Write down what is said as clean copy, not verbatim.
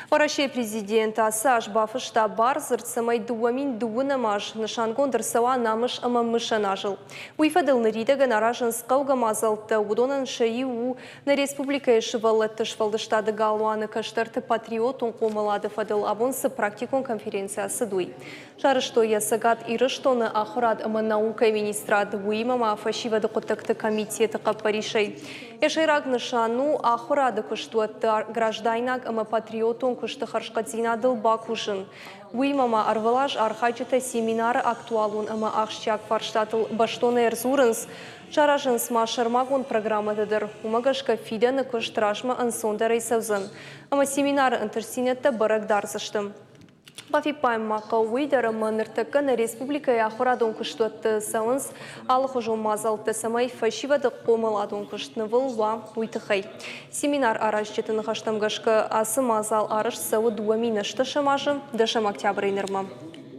Россия президент Асаш Бафышта Барзыр самай дуамин дуынамаш нышангон дырсава намыш амамышанажыл. Уйфадыл ныридага наражын скауга мазалты удонан шаи у на республика шывалетты швалдыштады галуаны каштарты патриотун комалады фадыл абонсы практикон конференциясы дуй. Жарышто ясагат ирыштоны ахурад ама наука министрады уимама фашивады құттықты комитеті қаппаришай. Ешайраг нышану ахурады күштуатты граждайнаг ама патриотун күшті харшқатзинадыл бакушын. Уимама арвалаш архачыта семинары актуалун ама ахшчак фарштатыл баштоны эрзурынс. Шаражынс машармагон программадыдыр. Умагашка фиданы күштрашма ансонда рейсавзын. Ама семинары интерсинетті барагдарзыштым. Бафипайм мақауидары маныртықы на республика яхурадон күштуатты сауынс алығы жолмазалты самай фашивады қомаладон күштіні вылуа уйтықай. Семинар араш жетіні қаштамғашқы асы мазал арыш сауы дуаминышты шамажы дашам октябры инырма.